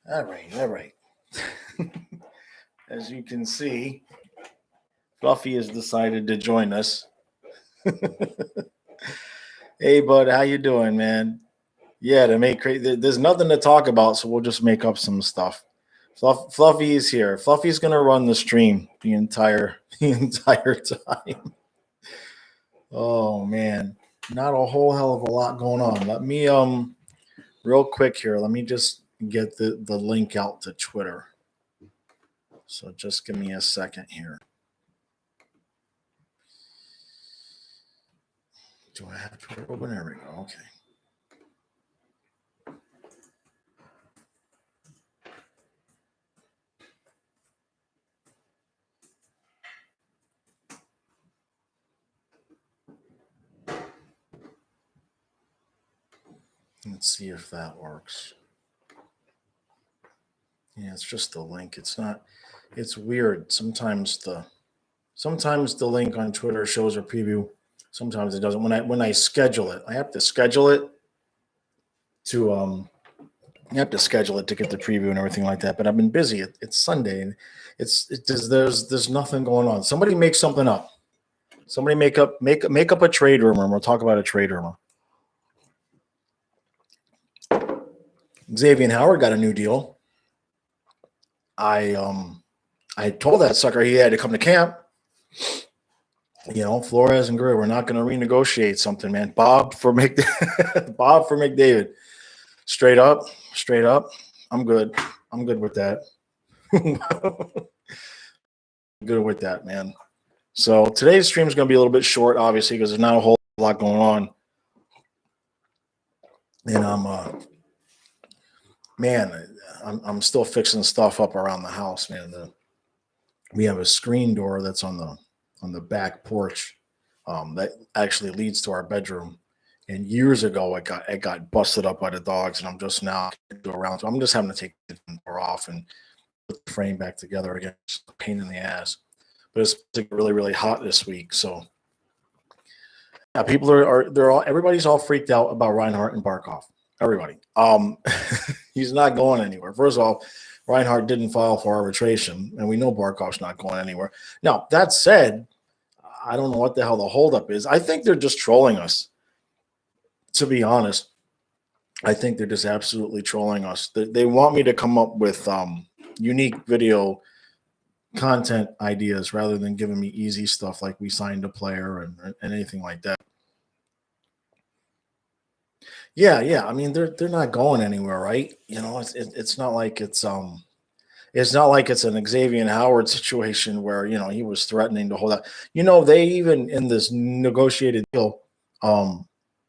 All right, all right. As you can see, Fluffy has decided to join us. Hey, bud, how you doing, man? Yeah, to make there's nothing to talk about, so we'll just make up some stuff. Fluffy is here. Fluffy's gonna run the stream the entire the entire time. Oh man, not a whole hell of a lot going on. Let me real quick here. Let me just get the link out to Twitter. So just give me a second here. Do I have Twitter open? There we go. Okay. Let's see if that works. Yeah, it's just the link. It's not. It's weird. Sometimes the link on Twitter shows a preview. Sometimes it doesn't. When I schedule it, I have to schedule it to you have to schedule it to get the preview and everything like that. But I've been busy. It's Sunday and there's nothing going on. Somebody make something up. Somebody make up a trade rumor, and we'll talk about a trade rumor. Xavier Howard got a new deal. I told that sucker he had to come to camp. Flores and Greer, we're not going to renegotiate something, man. Bob for McDavid. Straight up. I'm good with that. Good with that, man. So today's stream is going to be a little bit short, obviously, because there's not a whole lot going on. And I'm still fixing stuff up around the house, man. We have a screen door that's on the back porch that actually leads to our bedroom. And years ago, it got busted up by the dogs, and I'm just now around. So I'm just having to take the door off and put the frame back together again. It's a pain in the ass. But it's really, really hot this week. So yeah, people everybody's all freaked out about Reinhart and Barkov. Everybody. He's not going anywhere. First of all, Reinhart didn't file for arbitration, and we know Barkov's not going anywhere. Now, that said, I don't know what the hell the holdup is. I think they're just trolling us. To be honest, I think they're just absolutely trolling us. They want me to come up with unique video content ideas rather than giving me easy stuff like we signed a player and anything like that. Yeah. I mean, they're not going anywhere, right? It's not like it's an Xavier Howard situation where he was threatening to hold out. They even in this negotiated deal,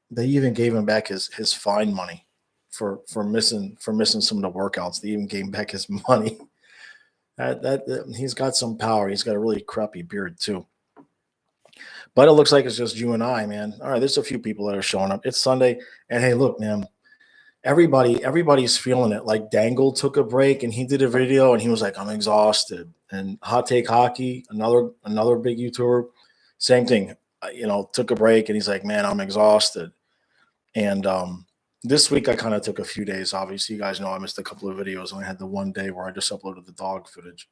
they even gave him back his fine money for missing some of the workouts. They even gave him back his money. That he's got some power. He's got a really crappy beard too. But it looks like it's just you and I, man. All right, there's a few people that are showing up. It's Sunday, and hey, look, man. Everybody's feeling it. Like Dangle took a break and he did a video and he was like, I'm exhausted. And Hot Take Hockey, another big YouTuber, same thing. Took a break and he's like, man, I'm exhausted. And this week I kind of took a few days. Obviously, you guys know I missed a couple of videos and I had the one day where I just uploaded the dog footage.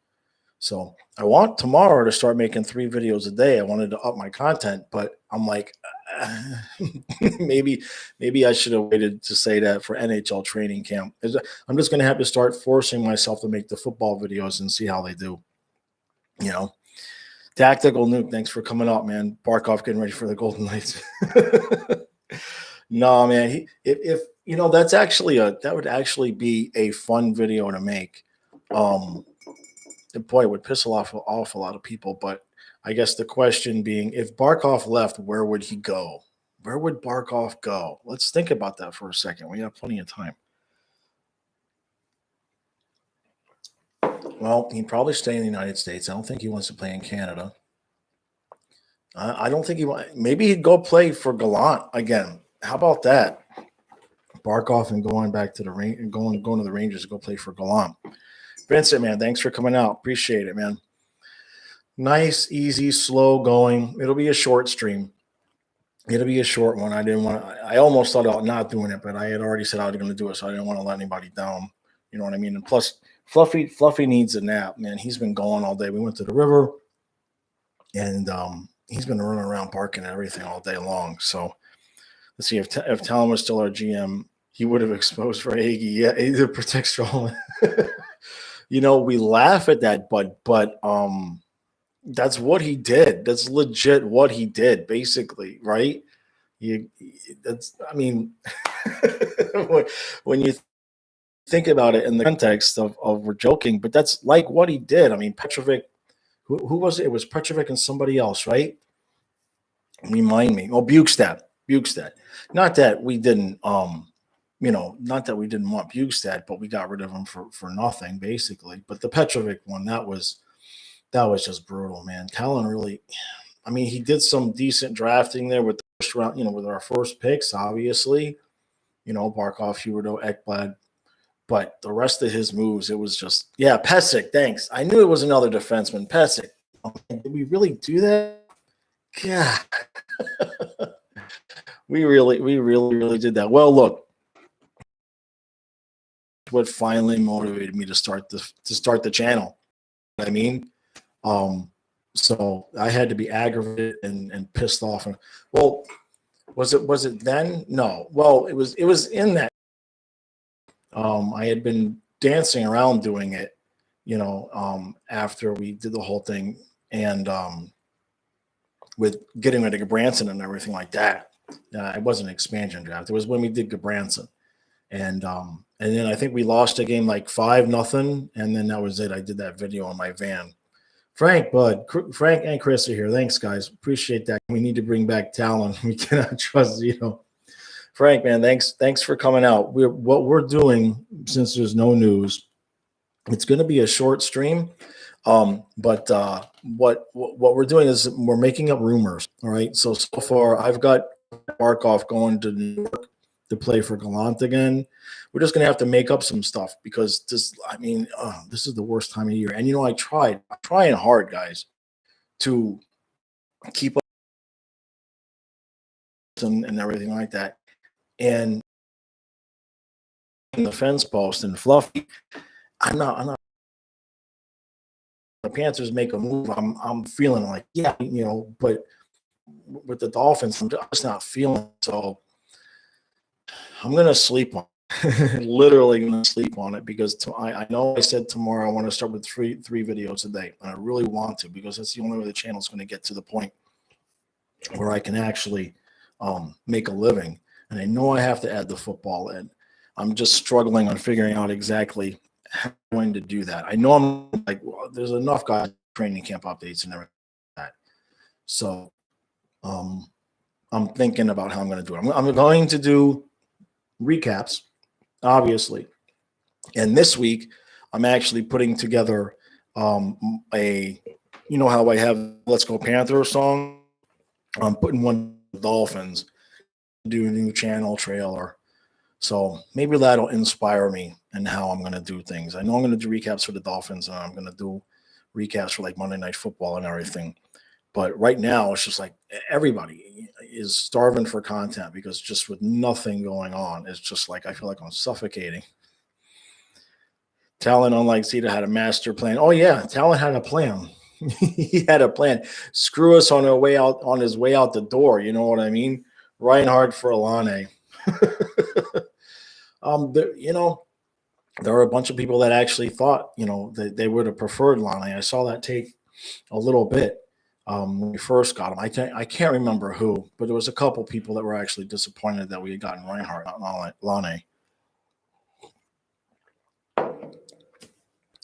So I want tomorrow to start making 3 videos a day. I wanted to up my content, but I'm like, maybe I should have waited to say that for NHL training camp. I'm just going to have to start forcing myself to make the football videos and see how they do. Tactical Nuke, thanks for coming out, man. Barkov getting ready for the Golden Knights. No, man. If that would actually be a fun video to make. Boy, it would piss off an awful lot of people. But I guess the question being, if Barkov left, where would he go? Where would Barkov go? Let's think about that for a second. We have plenty of time. Well, he'd probably stay in the United States. I don't think he wants to play in Canada. I don't think maybe he'd go play for Gallant again. How about that? Barkov and going back to the going to the Rangers to go play for Gallant. Vincent, man, thanks for coming out. Appreciate it, man. Nice, easy, slow going. It'll be a short stream. It'll be a short one. I almost thought about not doing it, but I had already said I was going to do it, so I didn't want to let anybody down. You know what I mean? And plus, Fluffy needs a nap, man. He's been going all day. We went to the river, and he's been running around barking and everything all day long. So let's see, if Talon was still our GM, he would have exposed for Hagee. Yeah, either protect Strowman. We laugh at that, but that's what he did. That's legit what he did, basically, right? I mean, when you think about it in the context of we're joking, but that's like what he did. I mean, Petrovic, who was it? It was Petrovic and somebody else, right? Remind me. Oh, Bukestad. Not that we didn't, not that we didn't want Bukestad, but we got rid of him for nothing, basically. But the Petrovic one, that was just brutal, man. Talon really, I mean, he did some decent drafting there with the first round, with our first picks, obviously. Barkov, Huberdeau, Ekblad. But the rest of his moves, it was just, yeah, Pesic, thanks. I knew it was another defenseman, Pesic. Did we really do that? Yeah. we really did that. Well, look, what finally motivated me to start the channel. I mean, so I had to be aggravated and pissed off. And well, was it then? No. Well, it was in that. I had been dancing around doing it, after we did the whole thing, and with getting rid of Branson and everything like that. It wasn't an expansion draft. It was when we did Branson. And then I think we lost a game like 5-0, and then that was it. I did that video on my van. Frank and Chris are here. Thanks, guys. Appreciate that. We need to bring back Talon. We cannot trust, Frank, man, thanks for coming out. What we're doing, since there's no news, it's going to be a short stream. But what we're doing is we're making up rumors. All right. So far, I've got Barkov going to New York to play for Gallant again. We're just going to have to make up some stuff because this is the worst time of year. And, I'm trying hard, guys, to keep up and everything like that. And the fence post and Fluffy, I'm not. The Panthers make a move. I'm feeling like, yeah, but with the Dolphins, I'm just not feeling. So I'm gonna sleep on it. Literally gonna sleep on it because I know I said tomorrow I want to start with three videos a day, and I really want to because that's the only way the channel's going to get to the point where I can actually make a living. And I know I have to add the football in. I'm just struggling on figuring out exactly how I'm going to do that. I know I'm like, well, there's enough guys training camp updates and everything like that. So I'm thinking about how I'm going to do it. I'm going to do recaps, obviously. And this week, I'm actually putting together how I have Let's Go Panthers song. I'm putting one of the Dolphins, do a new channel trailer. So maybe that'll inspire me in how I'm going to do things. I know I'm going to do recaps for the Dolphins, and I'm going to do recaps for like Monday Night Football and everything. But right now, it's just like everybody is starving for content because just with nothing going on, it's just like I feel like I'm suffocating. Talon, unlike Zeta, had a master plan. Oh, yeah, Talon had a plan. He had a plan. Screw us on his way out the door. You know what I mean? Reinhardt for Alane. There were a bunch of people that actually thought, that they would have preferred Lane. I saw that take a little bit when we first got him. I can't remember who, but there was a couple people that were actually disappointed that we had gotten Reinhardt, not Lane.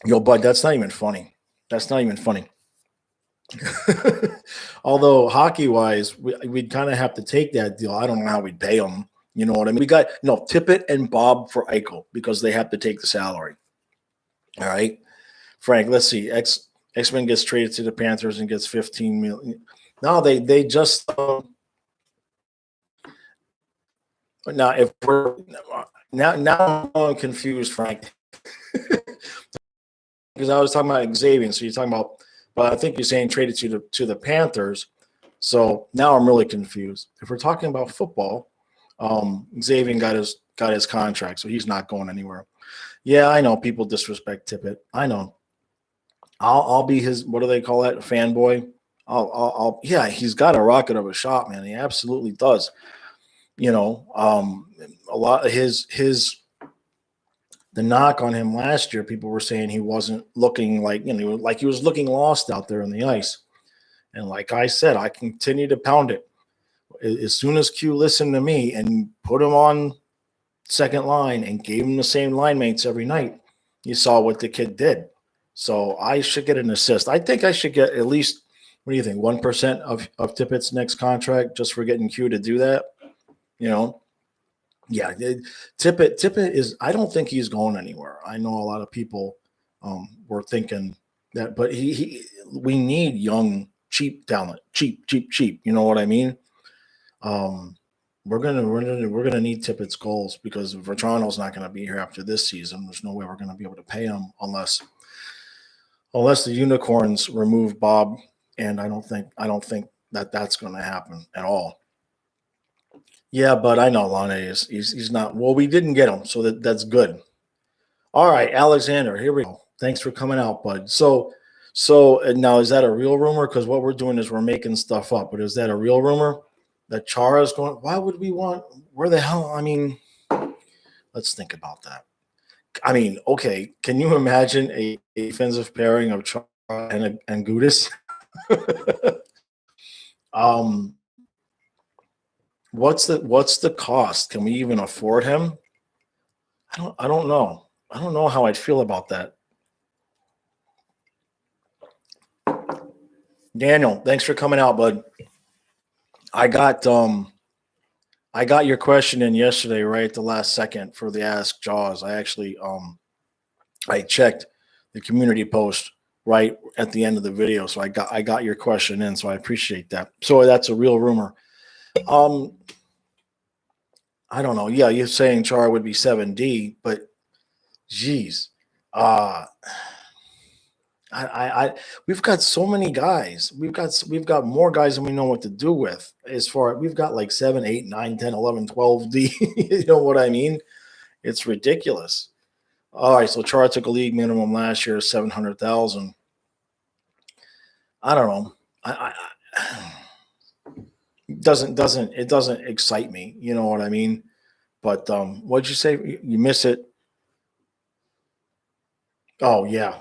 Yo, bud, that's not even funny. Although hockey-wise, we'd kind of have to take that deal. I don't know how we'd pay them. You know what I mean? We got Tippett and Bob for Eichel because they have to take the salary. All right, Frank. Let's see. X-Men gets traded to the Panthers and gets $15 million. No, they just now if we're now I'm confused, Frank, because I was talking about Xavier. So you're talking about, but I think you're saying traded to the Panthers. So now I'm really confused. If we're talking about football. Xavier got his contract, so he's not going anywhere. Yeah, I know people disrespect Tippett. I know. I'll be his. What do they call that? Fanboy. Yeah, he's got a rocket of a shot, man. He absolutely does. You know, a lot of the knock on him last year, people were saying he wasn't looking like, like he was looking lost out there on the ice. And like I said, I continue to pound it. As soon as Q listened to me and put him on second line and gave him the same line mates every night, you saw what the kid did. So I should get an assist. I think I should get at least, what do you think, 1% of Tippett's next contract just for getting Q to do that? Yeah, Tippett is, I don't think he's going anywhere. I know a lot of people were thinking that, but we need young, cheap talent, cheap. You know what I mean? We're gonna need Tippett's goals because Vetrano's not gonna be here after this season. There's no way we're gonna be able to pay him unless the Unicorns remove Bob, and I don't think that's gonna happen at all. Yeah, but I know Lane he's not. Well, we didn't get him, so that's good. All right, Alexander, here we go. Thanks for coming out, bud. So now is that a real rumor? Because what we're doing is we're making stuff up. But is that a real rumor that Chara's going? Why would we want? Where the hell? I mean, let's think about that. I mean, okay, can you imagine a defensive pairing of Chara and Gudis? What's the cost? Can we even afford him? I don't know. I don't know how I'd feel about that. Daniel, thanks for coming out, bud. I got your question in yesterday, right at the last second for the Ask Jaws. I actually I checked the community post right at the end of the video, so I got your question in, so I appreciate that. So that's a real rumor. I don't know. Yeah, you're saying Chara would be 7D, but geez, we've got so many guys. We've got more guys than we know what to do with. We've got like 7, 8, 9, 10, 11, 12 D. You know what I mean? It's ridiculous. All right, so Chara took a league minimum last year, 700,000. I don't know. It doesn't excite me. You know what I mean? But what'd you say? You miss it? Oh yeah.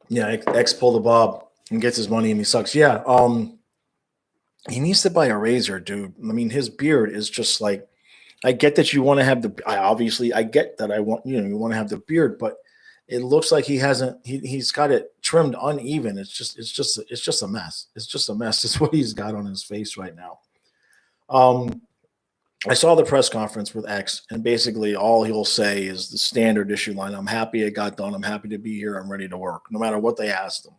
Yeah, X pull the bob and gets his money and he sucks. Yeah. He needs to buy a razor, dude. I mean, his beard is just like, I get that you want to have I get that you want to have the beard, but it looks like he's got it trimmed uneven. It's just a mess. It's just a mess. It's what he's got on his face right now. I saw the press conference with X, and basically all he'll say is the standard issue line. I'm happy it got done. I'm happy to be here. I'm ready to work, no matter what they asked him.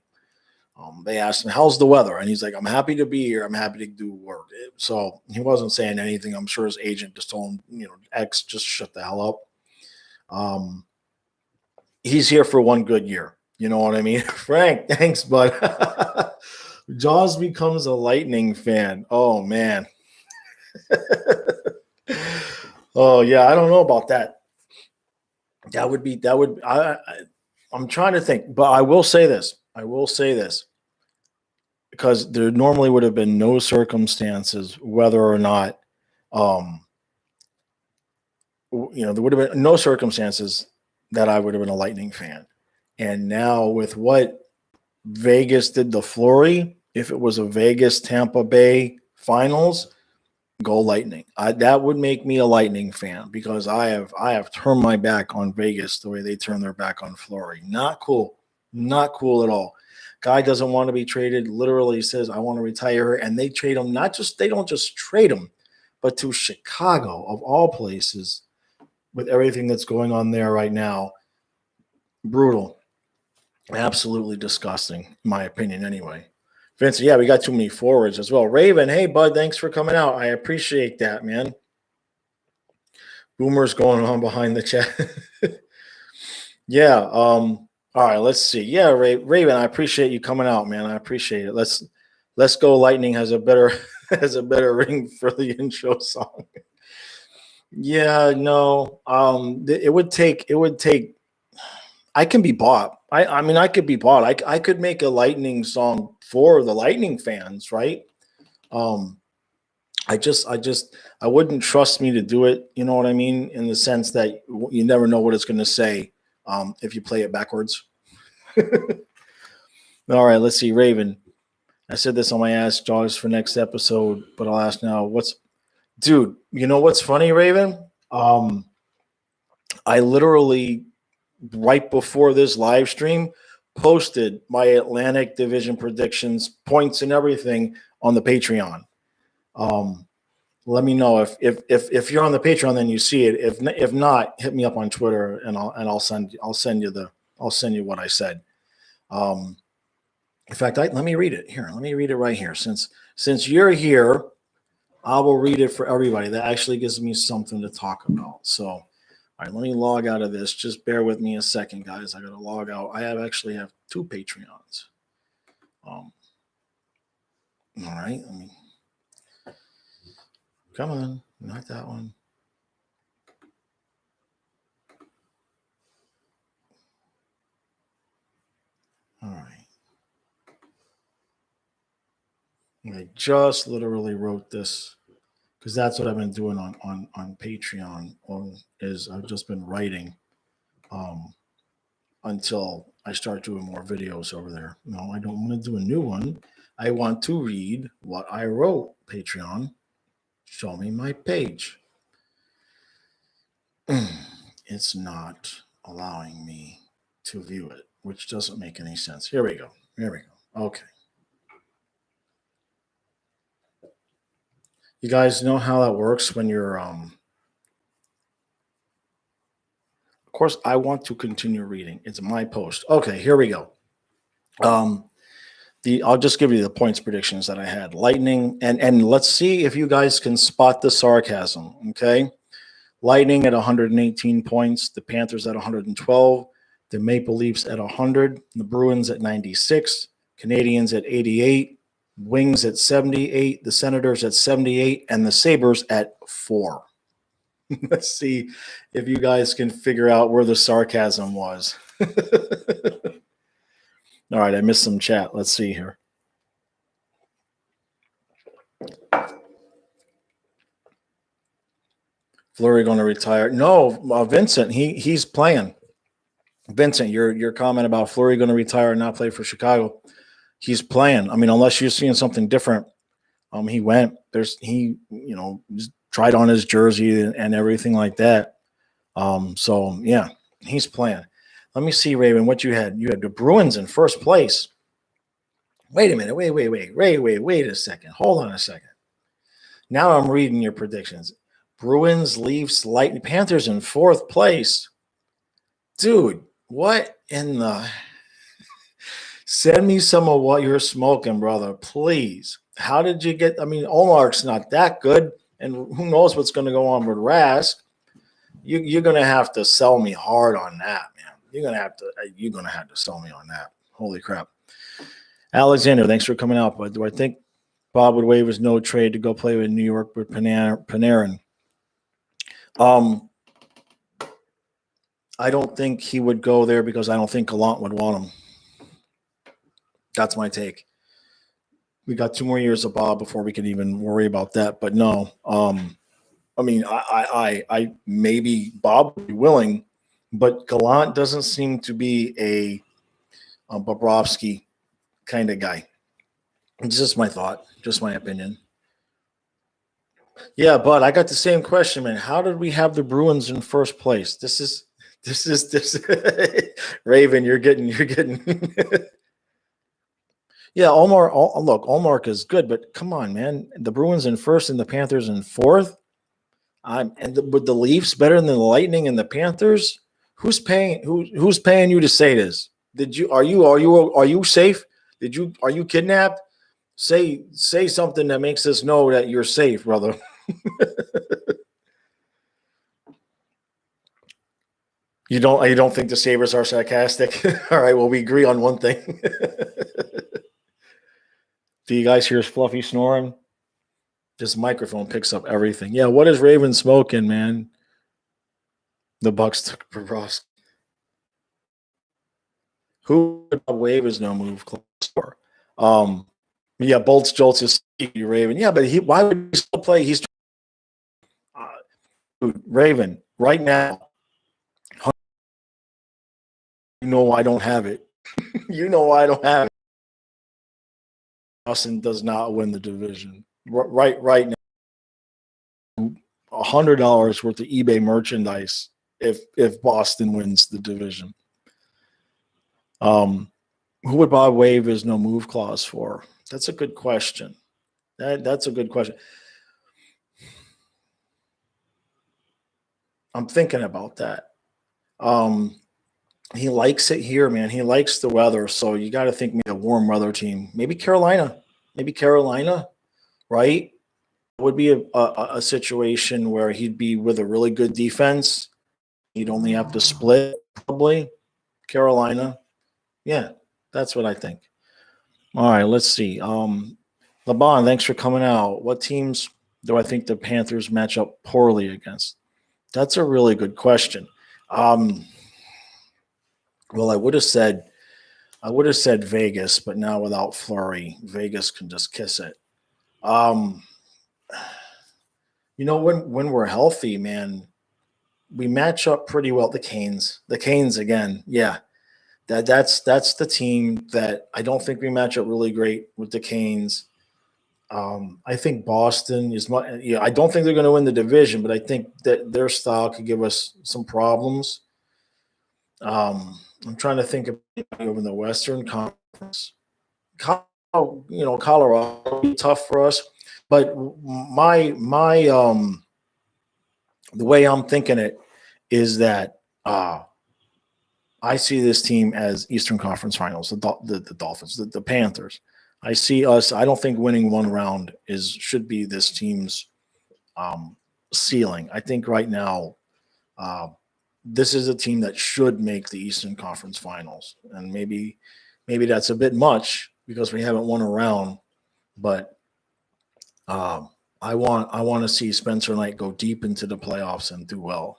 They asked him, how's the weather? And he's like, I'm happy to be here. I'm happy to do work. So he wasn't saying anything. I'm sure his agent just told him, X, just shut the hell up. He's here for one good year. You know what I mean? Frank, thanks, bud. Jaws becomes a Lightning fan. Oh, man. Oh yeah, I don't know about that. I'm trying to think, but I will say this because there normally would have been no circumstances whether or not there would have been no circumstances that I would have been a Lightning fan. And now with what Vegas did to Fleury, if it was a Vegas Tampa Bay finals, go Lightning. That would make me a Lightning fan because I have turned my back on Vegas the way they turn their back on Fleury. Not cool at all. Guy doesn't want to be traded. Literally says, I want to retire. And they trade him. They don't just trade him, but to Chicago, of all places, with everything that's going on there right now. Brutal. Absolutely disgusting, in my opinion, anyway. Vincent, yeah, we got too many forwards as well. Raven, hey, bud, thanks for coming out. I appreciate that, man. Boomer's going on behind the chat. Yeah. All right, let's see. Yeah, Raven, I appreciate you coming out, man. I appreciate it. Let's go. Lightning has a better ring for the intro song. Yeah, no. It would take. I can be bought. I mean, I could be bought. I could make a Lightning song for the Lightning fans, right? Um, I wouldn't trust me to do it. You know what I mean? In the sense that you never know what it's going to say if you play it backwards. All right, let's see. Raven. I said this on my Ask Jaws for next episode, but I'll ask now. Dude? You know what's funny, Raven? I literally right before this live stream posted my Atlantic Division predictions, points, and everything on the Patreon. Um, Let me know if you're on the Patreon, then you see it. If not, hit me up on Twitter and I'll send you what I said. In fact, let me read it here. Let me read it right here. Since you're here, I will read it for everybody. That actually gives me something to talk about. So, all right, let me log out of this. Just bear with me a second, guys. I got to log out. I actually have 2 Patreons. All right. Come on, not that one. All right. I just literally wrote this because that's what I've been doing on Patreon. Is I've just been writing until I start doing more videos over there. No, I don't want to do a new one. I want to read what I wrote. Patreon, show me my page. It's not allowing me to view it, which doesn't make any sense. Here we go. Okay. You guys know how that works when you're of course I want to continue reading. It's my post. Okay, here we go. I'll just give you the points predictions that I had. Lightning and let's see if you guys can spot the sarcasm, okay? Lightning at 118 points, the Panthers at 112, the Maple Leafs at 100, the Bruins at 96, Canadians at 88, Wings at 78, the Senators at 78, and the Sabres at 4. Let's see if you guys can figure out where the sarcasm was. All right, I missed some chat. Let's see here. Fleury going to retire? No, Vincent. He's playing. Vincent, your comment about Fleury going to retire and not play for Chicago. He's playing. I mean, unless you're seeing something different. He went. Tried on his jersey and everything like that. So yeah, he's playing. Let me see, Raven, what you had. You had the Bruins in first place. Wait a minute. Wait a second. Hold on a second. Now I'm reading your predictions. Bruins, Leafs, Lightning, Panthers in fourth place. Dude, what in the... Send me some of what you're smoking, brother, please. How did you get... I mean, Omark's not that good, and who knows what's going to go on with Rask. You're going to have to sell me hard on that, man. You're going to have to sell me on that. Holy crap. Alexander, thanks for coming out. But do I think Bob would waive his no trade to go play with New York with Panarin? I don't think he would go there because I don't think Gallant would want him. That's my take. We got 2 more years of Bob before we can even worry about that. But no, I mean, I maybe Bob would be willing, but Gallant doesn't seem to be a Bobrovsky kind of guy. It's just my thought, just my opinion. Yeah, but I got the same question, man. How did we have the Bruins in first place? This is Raven. You're getting. Yeah, look, Allmark is good, but come on, man. The Bruins in first and the Panthers in fourth. With the Leafs better than the Lightning and the Panthers. Who's paying you to say this? Are you safe? Are you kidnapped? Say something that makes us know that you're safe, brother. You don't think the Sabres are sarcastic? All right, well, we agree on one thing. Do you guys hear Fluffy snoring? This microphone picks up everything. Yeah, what is Raven smoking, man? The Bucks took Bobrovsky. Who wave is no move clause for? Yeah, Bolts Jolts is Raven. Yeah, but why would he still play? He's dude, Raven right now. You know I don't have it. You know I don't have it. Boston does not win the division. Right now, $100 worth of eBay merchandise if Boston wins the division. Who would Bob waive his no move clause for? That's a good question. That's a good question. I'm thinking about that. He likes it here, man. He likes the weather, so you got to think maybe a warm weather team. Maybe Carolina, right? Would be a situation where he'd be with a really good defense. He'd only have to split, probably. Carolina. Yeah, that's what I think. All right, let's see. LeBron, thanks for coming out. What teams do I think the Panthers match up poorly against? That's a really good question. Well, I would have said Vegas, but now without Fleury, Vegas can just kiss it. When we're healthy, man, we match up pretty well. The Canes again. Yeah. That's the team that I don't think we match up really great with the Canes. I think Boston is much. Yeah, I don't think they're going to win the division, but I think that their style could give us some problems. I'm trying to think of over in the Western Conference. Colorado will be tough for us, but my the way I'm thinking it is that I see this team as Eastern Conference Finals, the Dolphins, the Panthers. I see us. I don't think winning one round should be this team's ceiling. I think right now this is a team that should make the Eastern Conference Finals, and maybe that's a bit much because we haven't won a round. But I want to see Spencer Knight go deep into the playoffs and do well.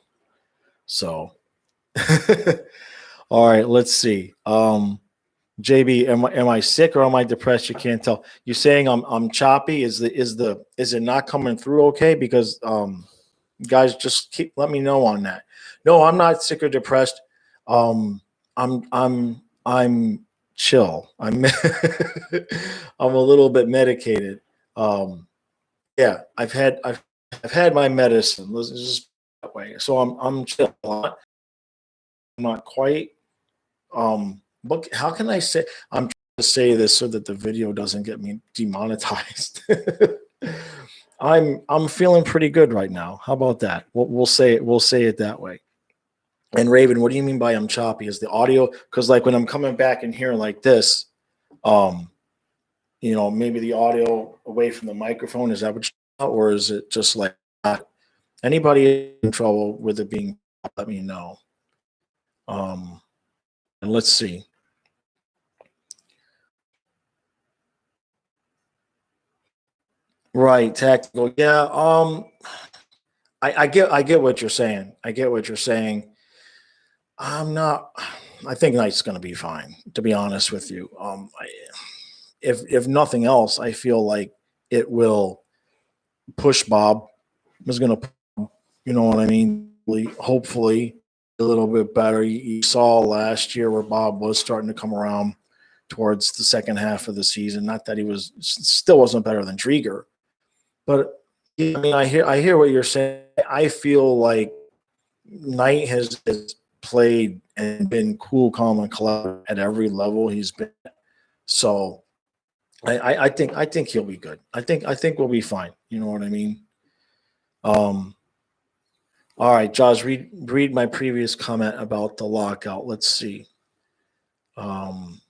So, all right, let's see. JB, am I sick or am I depressed? You can't tell. You're saying I'm choppy. Is it not coming through okay? Because guys, just let me know on that. No, I'm not sick or depressed. I'm chill. I'm I'm a little bit medicated. Yeah, I've had my medicine. Let's just that way. So I'm chill. I'm not quite. But how can I say? I'm trying to say this so that the video doesn't get me demonetized. I'm feeling pretty good right now. How about that? We'll say it that way. And Raven, what do you mean by I'm choppy? Is the audio? Because like when I'm coming back in here like this, maybe the audio away from the microphone, is that what or is it just like that? Anybody in trouble with it being, let me know. And let's see. Right, tactical. Yeah. I get what you're saying. I think Knight's going to be fine, to be honest with you. If nothing else, I feel like it will push Bob. Is going to, you know what I mean? Hopefully, a little bit better. You saw last year where Bob was starting to come around towards the second half of the season. Not that he still wasn't better than Drieger, but I mean, I hear what you're saying. I feel like Knight has played and been cool, calm, and collected at every level he's been. So I think he'll be good. I think we'll be fine. You know what I mean? All right, Josh, read my previous comment about the lockout. Let's see. Give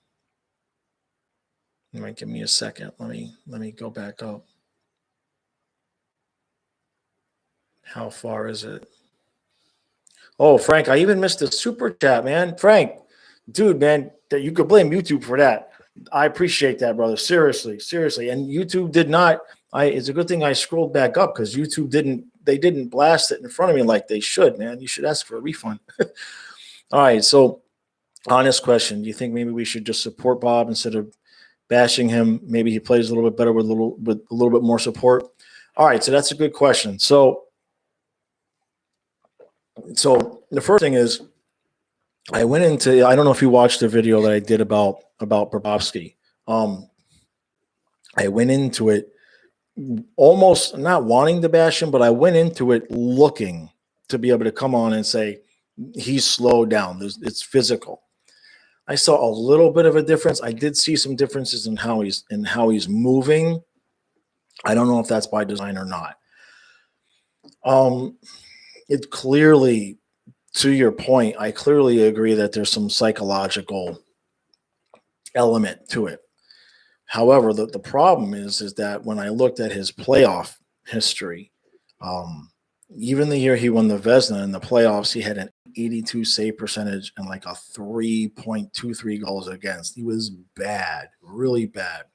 me a second. Let me go back up. How far is it? Oh, Frank, I even missed the super chat, man. Frank, dude, man, you could blame YouTube for that. I appreciate that, brother. Seriously. And YouTube did not It's a good thing I scrolled back up because YouTube didn't blast it in front of me like they should, man. You should ask for a refund. All right, so honest question: do you think maybe we should just support Bob instead of bashing him? Maybe he plays a little bit better with a little bit more support. All right, so that's a good question. So the first thing is, I went into, I don't know if you watched the video that I did about Bobrovsky. I went into it almost not wanting to bash him, but I went into it looking to be able to come on and say he's slowed down. It's physical. I saw a little bit of a difference. I did see some differences in how he's moving. I don't know if that's by design or not. It clearly, to your point, I clearly agree that there's some psychological element to it. However, the problem is that when I looked at his playoff history, even the year he won the Vezina in the playoffs, he had an 82 save percentage and like a 3.23 goals against. He was bad, really bad.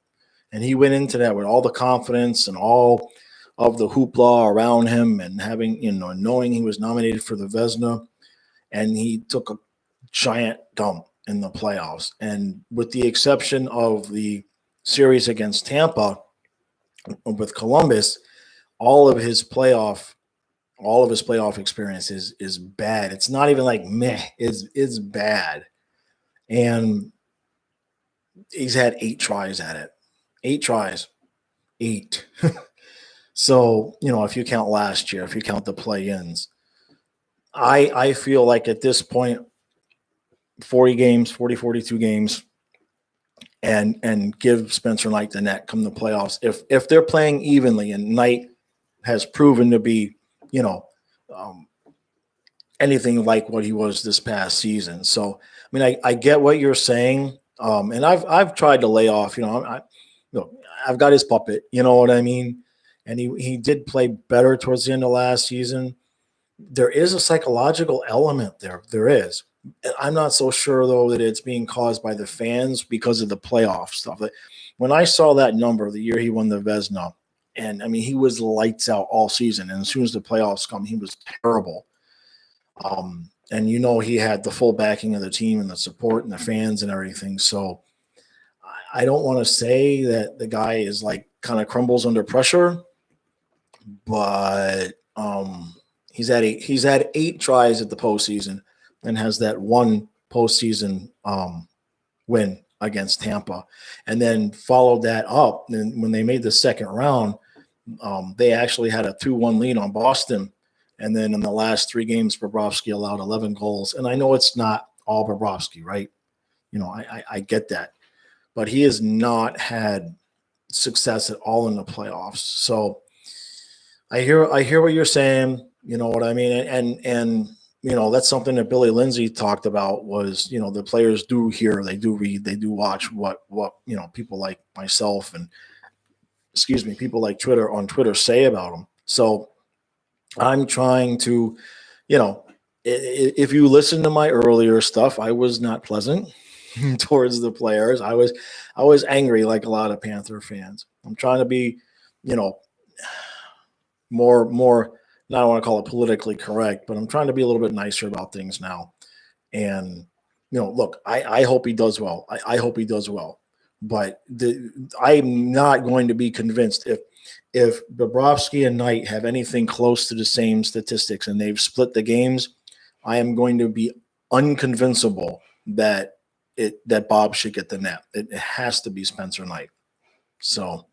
And he went into that with all the confidence and all of the hoopla around him and having, knowing he was nominated for the Vezina. And he took a giant dump in the playoffs. And with the exception of the series against Tampa with Columbus, all of his playoff experience is bad. It's not even like meh, it's bad. And he's had 8 tries at it. 8 tries. 8. So, if you count last year, if you count the play-ins, I feel like at this point, 42 games, and give Spencer Knight the net come the playoffs. If they're playing evenly, and Knight has proven to be, anything like what he was this past season. So, I mean, I get what you're saying, and I've tried to lay off. I've got his puppet. You know what I mean? And he did play better towards the end of last season. There is a psychological element there. There is. I'm not so sure, though, that it's being caused by the fans because of the playoff stuff. When I saw that number the year he won the Vezina, and, I mean, he was lights out all season, and as soon as the playoffs come, he was terrible. And, he had the full backing of the team and the support and the fans and everything. So I don't want to say that the guy is, like, kind of crumbles under pressure, but he's had 8 tries at the postseason and has that one postseason win against Tampa, and then followed that up. And when they made the second round, they actually had a 2-1 lead on Boston. And then in the last 3 games, Bobrovsky allowed 11 goals. And I know it's not all Bobrovsky, right? I get that. But he has not had success at all in the playoffs. So I hear what you're saying. You know what I mean? And that's something that Billy Lindsay talked about was, the players do hear, they do read, they do watch what people like myself and people like Twitter say about them. So I'm trying to, if you listen to my earlier stuff, I was not pleasant towards the players. I was angry like a lot of Panther fans. I'm trying to be, more, I don't want to call it politically correct, but I'm trying to be a little bit nicer about things now. And, look, I hope he does well. I hope he does well. But I'm not going to be convinced if Bobrovsky and Knight have anything close to the same statistics and they've split the games, I am going to be unconvincible that Bob should get the net. It has to be Spencer Knight. So,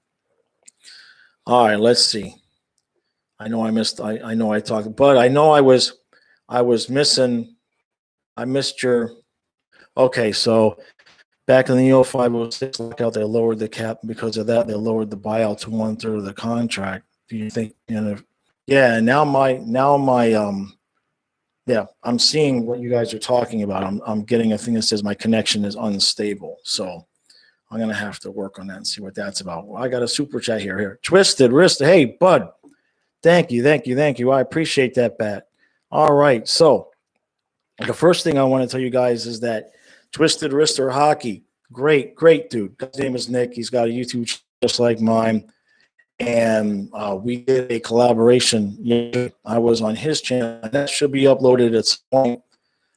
all right, let's see. I know I talked, but I know I was missing. I missed your. Okay, so back in the 05-06 lockout, they lowered the cap. Because of that, they lowered the buyout to 1/3 of the contract. Do you think? Yeah. Now my yeah. I'm seeing what you guys are talking about. I'm getting a thing that says my connection is unstable. So I'm gonna have to work on that and see what that's about. Well, I got a super chat here. Twisted Wrist. Hey, bud. Thank you. I appreciate that, Bat. All right. So the first thing I want to tell you guys is that Twisted Wrister Hockey, great dude. His name is Nick. He's got a YouTube just like mine. and we did a collaboration. I was on his channel, and that should be uploaded at some point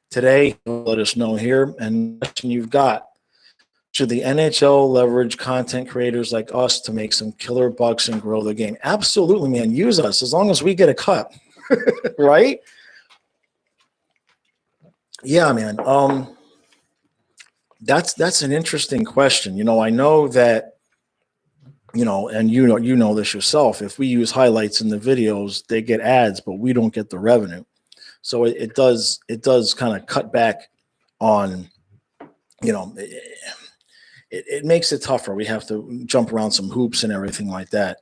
today. Let us know here. And the question you've got: should the NHL leverage content creators like us to make some killer bucks and grow the game? Absolutely, man. Use us as long as we get a cut, right? Yeah, man. That's an interesting question. I know that, and you know this yourself. If we use highlights in the videos, they get ads, but we don't get the revenue. So it does kind of cut back on, it makes it tougher. We have to jump around some hoops and everything like that.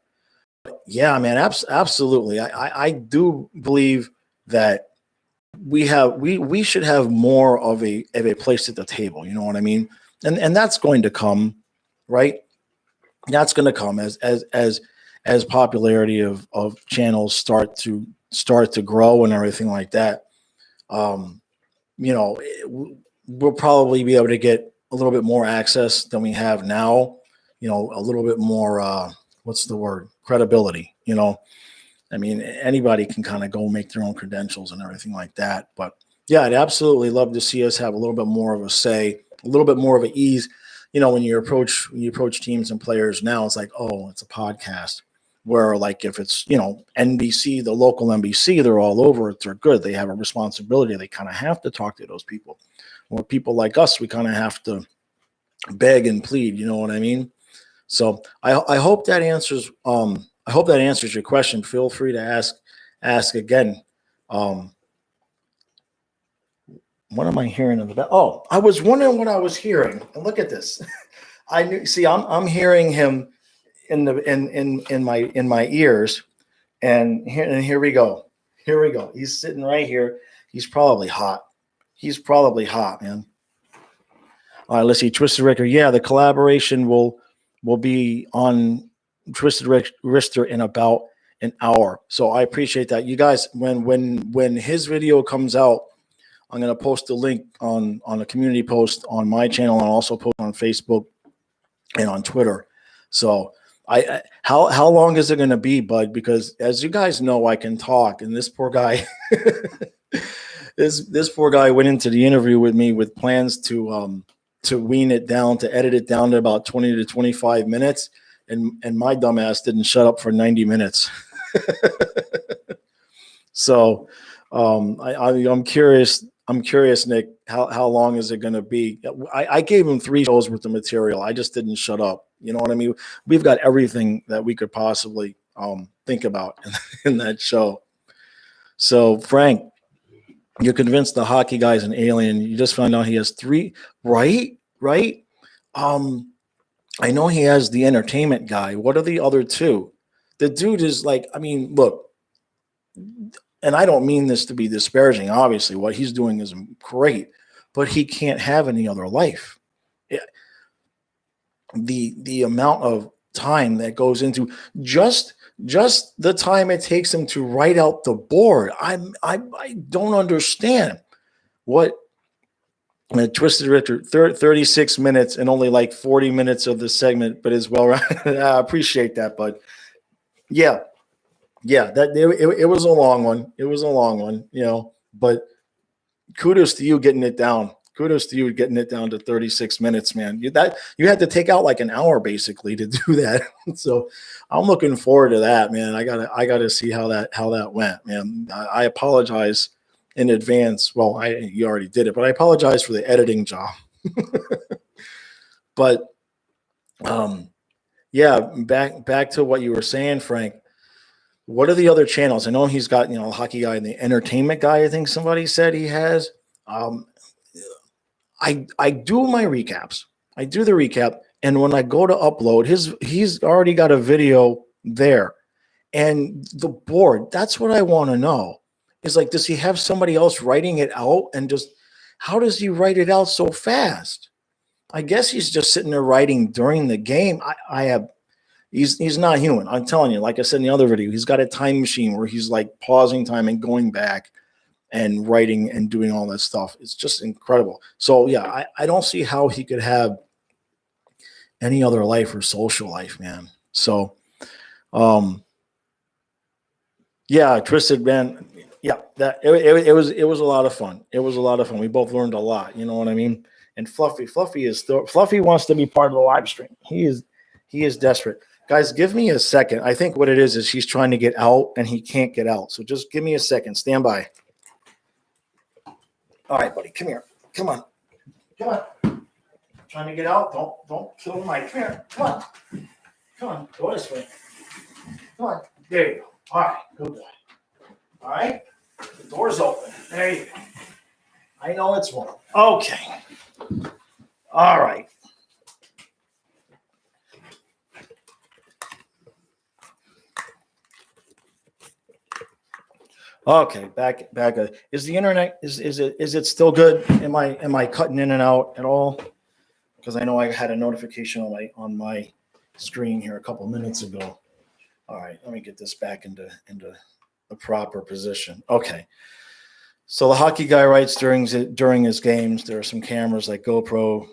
Yeah, man, absolutely. I do believe that we should have more of a place at the table. You know what I mean? And that's going to come, right? That's going to come as popularity of channels start to grow and everything like that. We'll probably be able to get a little bit more access than we have now. A little bit more. What's the word? Credibility. I mean, anybody can kind of go make their own credentials and everything like that. But yeah, I'd absolutely love to see us have a little bit more of a say, a little bit more of an ease. When you approach teams and players now, it's like, oh, it's a podcast. Where like if it's NBC, the local NBC, they're all over it. They're good. They have a responsibility. They kind of have to talk to those people. Or people like us, we kind of have to beg and plead. You know what I mean? So I hope that answers. I hope that answers your question. Feel free to ask again. What am I hearing in the back? Oh, I was wondering what I was hearing. And look at this. I'm hearing him in my ears, and here we go. Here we go. He's sitting right here. He's probably hot. Man. All right, let's see. Twisted Richter. Yeah, the collaboration will be on Twisted Richter in about an hour. So I appreciate that. You guys, when his video comes out, I'm going to post a link on a community post on my channel, and also post on Facebook and on Twitter. So how long is it going to be, bud? Because as you guys know, I can talk, and this poor guy, this poor guy went into the interview with me with plans to wean it down, to edit it down to about 20 to 25 minutes. And my dumbass didn't shut up for 90 minutes. So I'm curious, Nick, how long is it going to be? I gave him 3 shows worth of material. I just didn't shut up. You know what I mean? We've got everything that we could possibly think about in that show. So, Frank, you're convinced the hockey guy's an alien. You just found out he has 3, right? I know he has the entertainment guy. What are the other 2? The dude is like, I mean, look, and I don't mean this to be disparaging. Obviously, what he's doing is great, but he can't have any other life. The amount of time that goes into just the time it takes him to write out the board. I don't understand what Twisted Richter, 36 minutes and only like 40 minutes of the segment, but as well. I appreciate that, bud. Yeah, that it was a long one. But kudos to you getting it down. Kudos to you getting it down to 36 minutes, man. You had to take out like an hour basically to do that. So I'm looking forward to that, man. I gotta see how that went, man. I apologize in advance. Well, you already did it, but I apologize for the editing job. But yeah, back to what you were saying, Frank. What are the other channels? I know he's got, the hockey guy and the entertainment guy. I think somebody said he has. I do my recaps. I do the recap, and when I go to upload, he's already got a video there, and the board. That's what I want to know. Is like, does he have somebody else writing it out, and just how does he write it out so fast? I guess he's just sitting there writing during the game. He's not human. I'm telling you, like I said in the other video, he's got a time machine where he's like pausing time and going back and writing and doing all that stuff. It's just incredible. So yeah, I don't see how he could have any other life or social life, man. So Yeah, Twisted Man. Yeah, it was a lot of fun. It was a lot of fun. We both learned a lot. You know what I mean? And Fluffy wants to be part of the live stream. He is desperate. Guys, give me a second. I think what it is he's trying to get out and he can't get out. So just give me a second. Stand by. All right, buddy, come here. Come on. Trying to get out. Don't kill the mic. Come here. Come on. Go this way. Come on. There you go. All right. Good boy. All right. The door's open. There you go. I know it's warm. Okay. All right. Okay, back. Is the internet is it still good? Am I cutting in and out at all? Because I know I had a notification on my screen here a couple minutes ago. All right, let me get this back into the proper position. Okay. So the hockey guy writes during his games, there are some cameras like GoPro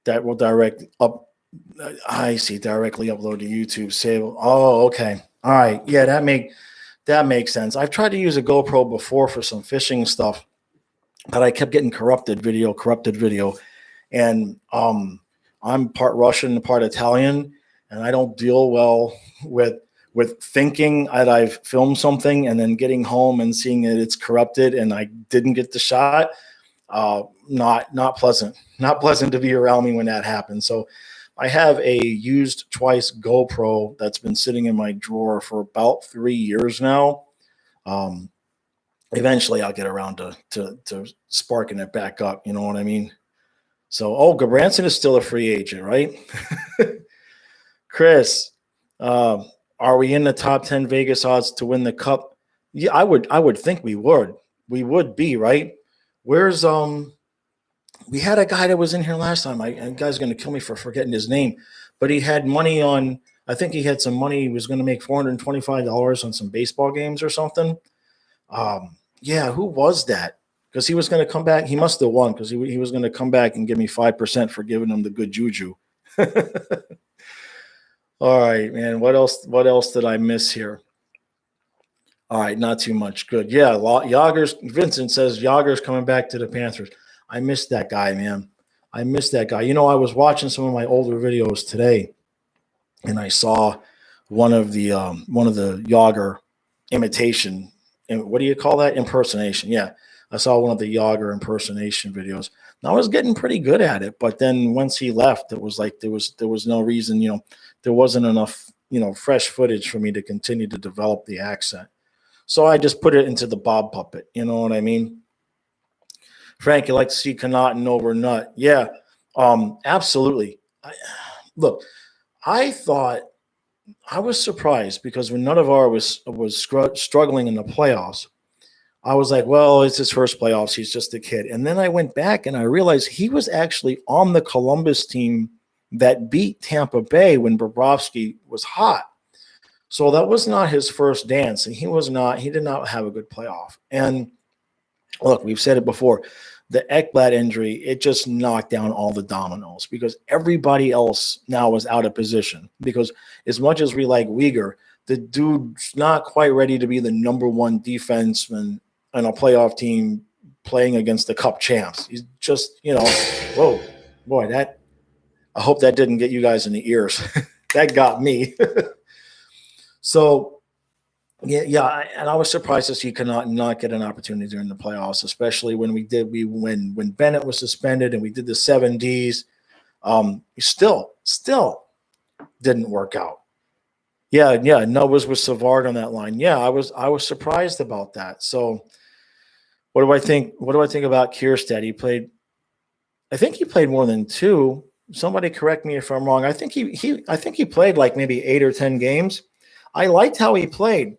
that will directly upload to YouTube. Save. Oh, okay. All right. Yeah, that makes sense. I've tried to use a GoPro before for some fishing stuff, but I kept getting corrupted video. And I'm part Russian, part Italian, and I don't deal well with thinking that I've filmed something and then getting home and seeing that it's corrupted and I didn't get the shot. Not pleasant. Not pleasant to be around me when that happens. So I have a used twice GoPro that's been sitting in my drawer for about 3 years now. Eventually I'll get around to sparking it back up. You know what I mean? So, Gabranson is still a free agent, right? Chris, are we in the top 10 Vegas odds to win the cup? Yeah, I would think we would. We would be, right? Where's we had a guy that was in here last time. A guy's going to kill me for forgetting his name, but he had money on. I think he had some money. He was going to make $425 on some baseball games or something. Yeah, who was that? Because he was going to come back. He must have won because he was going to come back and give me 5% for giving him the good juju. All right, man. What else did I miss here? All right, not too much. Good. Yeah, Yager's. Vincent says Yager's coming back to the Panthers. I missed that guy, man. I missed that guy. I was watching some of my older videos today, and I saw one of the Yager imitation. What do you call that? Impersonation. Yeah. I saw one of the Yager impersonation videos. And I was getting pretty good at it, but then once he left, it was like there was no reason, there wasn't enough, fresh footage for me to continue to develop the accent. So I just put it into the Bob puppet. You know what I mean? Frank, you like to see Connaughton over Nut? Yeah, absolutely. Look, I thought I was surprised because when Nuttavar was struggling in the playoffs, I was like, well, it's his first playoffs. He's just a kid. And then I went back and I realized he was actually on the Columbus team that beat Tampa Bay when Bobrovsky was hot. So that was not his first dance. And he did not have a good playoff. And look, we've said it before, the Ekblad injury, it just knocked down all the dominoes because everybody else now was out of position. Because as much as we like Uyghur, the dude's not quite ready to be the number one defenseman on a playoff team playing against the Cup champs. He's just, whoa, boy, I hope that didn't get you guys in the ears. That got me. So, yeah, and I was surprised to see not get an opportunity during the playoffs, especially when when Bennett was suspended and we did the 7 Ds. Still didn't work out. Yeah, Noah's with Savard on that line. Yeah, I was surprised about that. So, what do I think? What do I think about Kierstead? I think he played more than 2. Somebody correct me if I'm wrong. I think he played like maybe 8 or 10 games. I liked how he played.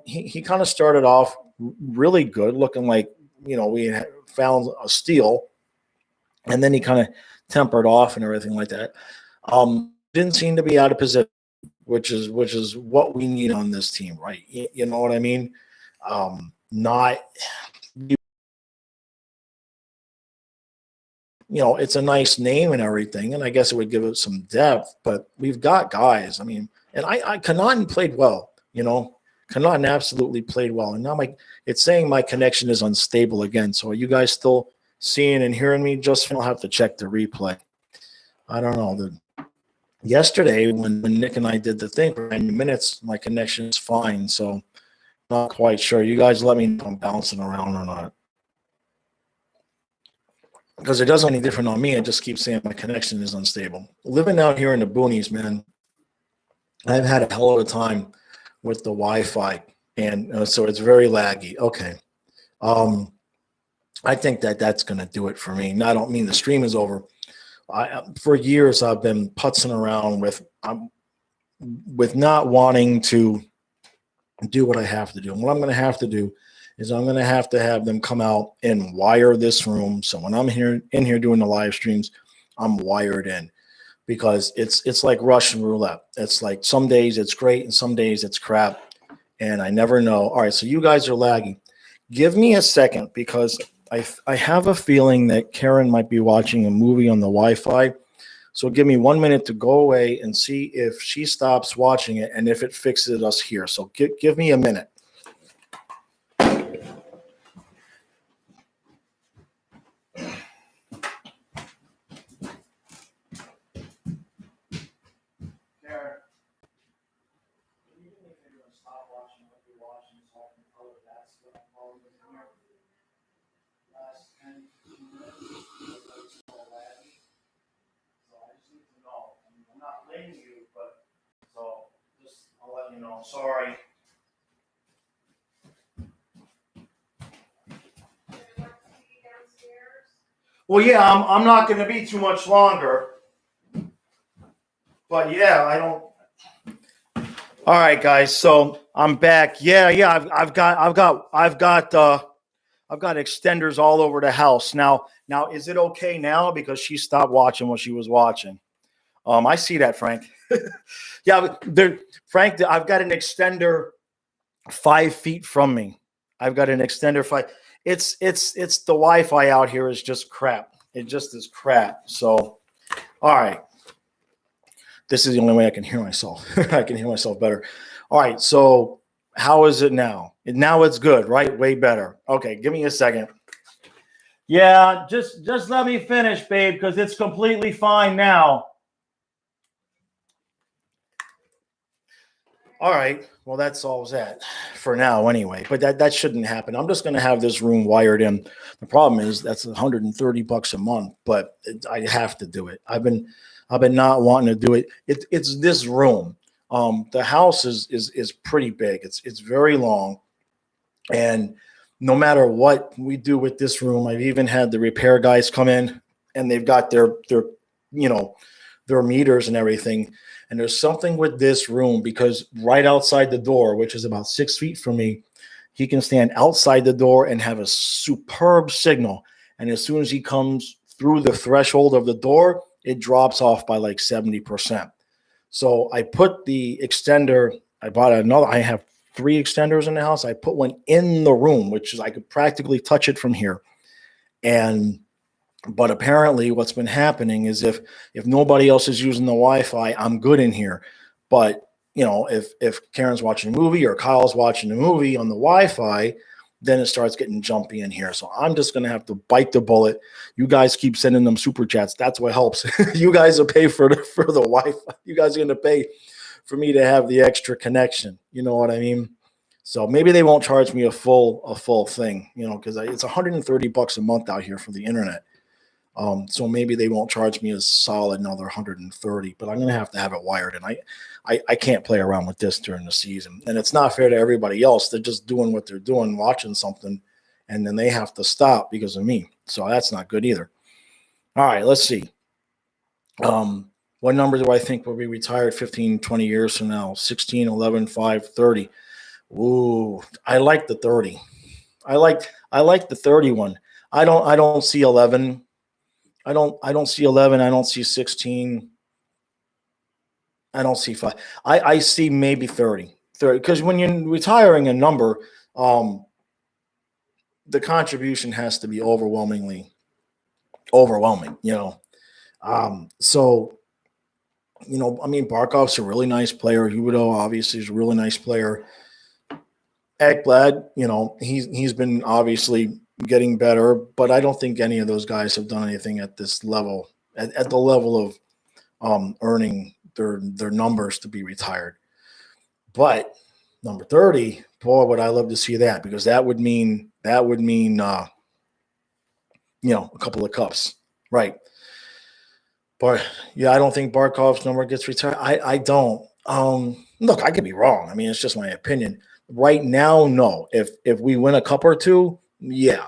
He kind of started off really good, looking like we had found a steal, and then he kind of tempered off and everything like that. Didn't seem to be out of position, which is what we need on this team, right? You know what I mean? Not it's a nice name and everything, and I guess it would give it some depth. But we've got guys. I mean, and I Connaughton played well. Connaughton absolutely played well. And now it's saying my connection is unstable again. So are you guys still seeing and hearing me? Just I'll have to check the replay. I don't know. Yesterday when Nick and I did the thing for 90 minutes, my connection is fine. So not quite sure. You guys let me know if I'm bouncing around or not. Because it doesn't any different on me. I just keep saying my connection is unstable. Living out here in the boonies, man, I've had a hell of a time with the Wi-Fi, and so it's very laggy. Okay. I think that's going to do it for me. Now, I don't mean the stream is over. For years, I've been putzing around with not wanting to do what I have to do. And what I'm going to have to do is I'm going to have them come out and wire this room. So when I'm in here doing the live streams, I'm wired in, because it's like Russian roulette. It's like some days it's great and some days it's crap, and I never know. All right, so you guys are lagging. Give me a second, because I have a feeling that Karen might be watching a movie on the Wi-Fi. So give me 1 minute to go away and see if she stops watching it and if it fixes us here. So give me a minute. Sorry. Well, yeah, I'm not going to be too much longer. But yeah, I don't. All right, guys. So I'm back. Yeah. I've got extenders all over the house now. Now, is it okay now? Because she stopped watching what she was watching. I see that, Frank. Yeah, Frank, I've got an extender 5 feet from me. I've got an extender 5. It's the Wi-Fi out here is just crap. It just is crap. So, all right. This is the only way I can hear myself. I can hear myself better. All right. So how is it now? Now it's good, right? Way better. Okay. Give me a second. Yeah. Just let me finish, babe, because it's completely fine now. All right. Well, that solves that for now anyway. But that shouldn't happen. I'm just going to have this room wired in. The problem is that's $130 a month, but I have to do it. I've been not wanting to do it. It's this room. The house is pretty big. It's very long, and no matter what we do with this room, I've even had the repair guys come in, and they've got their meters and everything. And there's something with this room, because right outside the door, which is about 6 feet from me, he can stand outside the door and have a superb signal. And as soon as he comes through the threshold of the door, it drops off by like 70%. So I put the extender, I have 3 extenders in the house. I put one in the room, which is I could practically touch it from here. But apparently what's been happening is if nobody else is using the Wi-Fi, I'm good in here. But, if Karen's watching a movie or Kyle's watching a movie on the Wi-Fi, then it starts getting jumpy in here. So I'm just going to have to bite the bullet. You guys keep sending them super chats. That's what helps. You guys will pay for the Wi-Fi. You guys are going to pay for me to have the extra connection. You know what I mean? So maybe they won't charge me a full thing, because it's $130 a month out here for the internet. So maybe they won't charge me a solid another 130, but I'm going to have it wired. And I can't play around with this during the season. And it's not fair to everybody else. They're just doing what they're doing, watching something, and then they have to stop because of me. So that's not good either. All right, let's see. What number do I think will be retired 15, 20 years from now? 16, 11, 5, 30. Ooh, I like the 30. I like the 31. I don't see 11. I don't see 11. I don't see 16. I don't see 5. I see maybe 30. 30, because when you're retiring a number, the contribution has to be overwhelmingly overwhelming, So, I mean, Barkov's a really nice player. Huberdeau obviously is a really nice player. Ekblad, he's been obviously getting better, but I don't think any of those guys have done anything at this level, at the level of earning their numbers to be retired. But number 30, boy, would I love to see that, because that would mean a couple of cups, right? But yeah, I don't think Barkov's number gets retired. I don't. Look, I could be wrong. I mean, it's just my opinion. Right now, no. If we win a cup or two, yeah.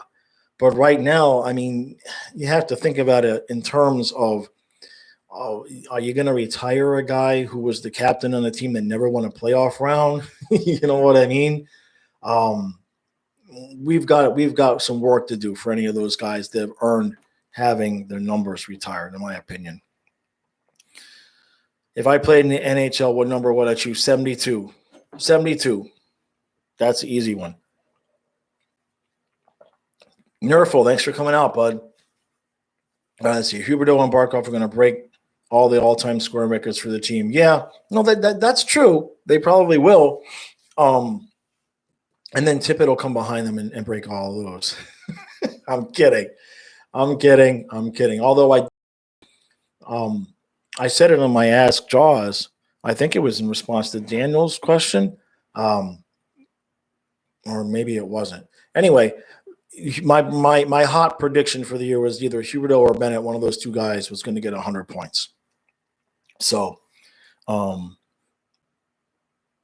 But right now, I mean, you have to think about it in terms of, are you going to retire a guy who was the captain on the team that never won a playoff round? You know what I mean? We've got some work to do for any of those guys that have earned having their numbers retired, in my opinion. If I played in the NHL, what number would I choose? 72. 72. That's the easy one. Nerful, thanks for coming out, bud. Let's see. Huberdeau and Barkov are going to break all the all-time scoring records for the team. Yeah, no, that's true. They probably will. And then Tippett will come behind them and break all of those. I'm kidding. Although I said it on my Ask Jaws. I think it was in response to Daniel's question, or maybe it wasn't. Anyway, my hot prediction for the year was either Huberdeau or Bennett. One of those two guys was going to get 100 points. So,